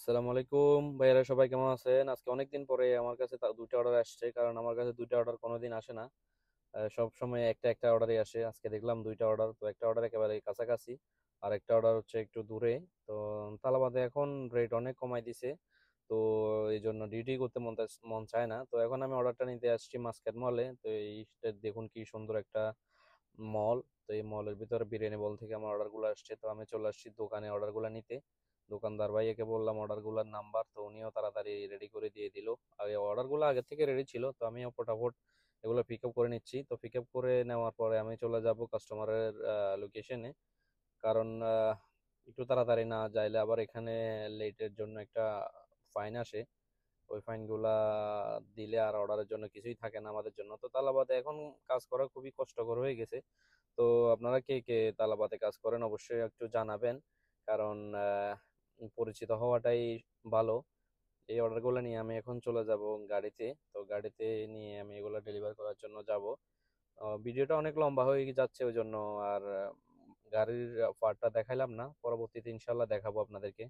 আসসালামু আলাইকুম ভাইয়ারা, সবাই কেমন আছেন? আজকে অনেকদিন পরে আমার কাছে দুইটা অর্ডার আসছে, কারণ আমার কাছে দুইটা অর্ডার কোনোদিন আসে না। সব সময় একটা একটা অর্ডারই আসে। আজকে দেখলাম দুইটা অর্ডার, তো একটা অর্ডার একেবারে কাছাকাছি আর একটা অর্ডার হচ্ছে একটু দূরে। তো তালাবাদে এখন রেট অনেক কমাই দিছে, তো এই জন্য ডিউটি করতে মন চায় না। তো এখন আমি অর্ডারটা নিতে আসছি মাস্কেট মলে। তো এইটা দেখুন কি সুন্দর একটা মল। তো এই মলের ভিতরে বিরিয়ানি বল থেকে আমার অর্ডারগুলো আসছে, তো আমি চলে আসছি দোকানে অর্ডারগুলো নিতে। দোকানদার ভাইয়াকে বললাম অর্ডারগুলোর নাম্বার, তো উনিও তাড়াতাড়ি রেডি করে দিয়ে দিল। আর এই অর্ডারগুলো আগে থেকে রেডি ছিল, তো আমিও ফটাফট এগুলো পিক আপ করে নিচ্ছি। তো পিক আপ করে নেওয়ার পরে আমি চলে যাব কাস্টমারের লোকেশনে, কারণ একটু তাড়াতাড়ি না যাইলে আবার এখানে লেটের জন্য একটা ফাইন আসে। ওই ফাইনগুলা দিলে আর অর্ডারের জন্য কিছুই থাকে না আমাদের জন্য। তো তালাবাদে এখন কাজ করা খুবই কষ্টকর হয়ে গেছে। তো আপনারা কে কে তালাবাদে কাজ করেন অবশ্যই একটু জানাবেন, কারণ পরিচিত হওয়াটাই ভালো। এই অর্ডারগুলো নিয়ে আমি এখন চলে যাব গাড়িতে। তো গাড়িতে নিয়ে আমি এগুলো ডেলিভার করার জন্য যাব। ভিডিওটা অনেক লম্বা হয়ে যাচ্ছে ওই জন্য আর গাড়ির পার্টটা দেখাইলাম না, পরবর্তীতে ইনশাল্লাহ দেখাবো আপনাদেরকে।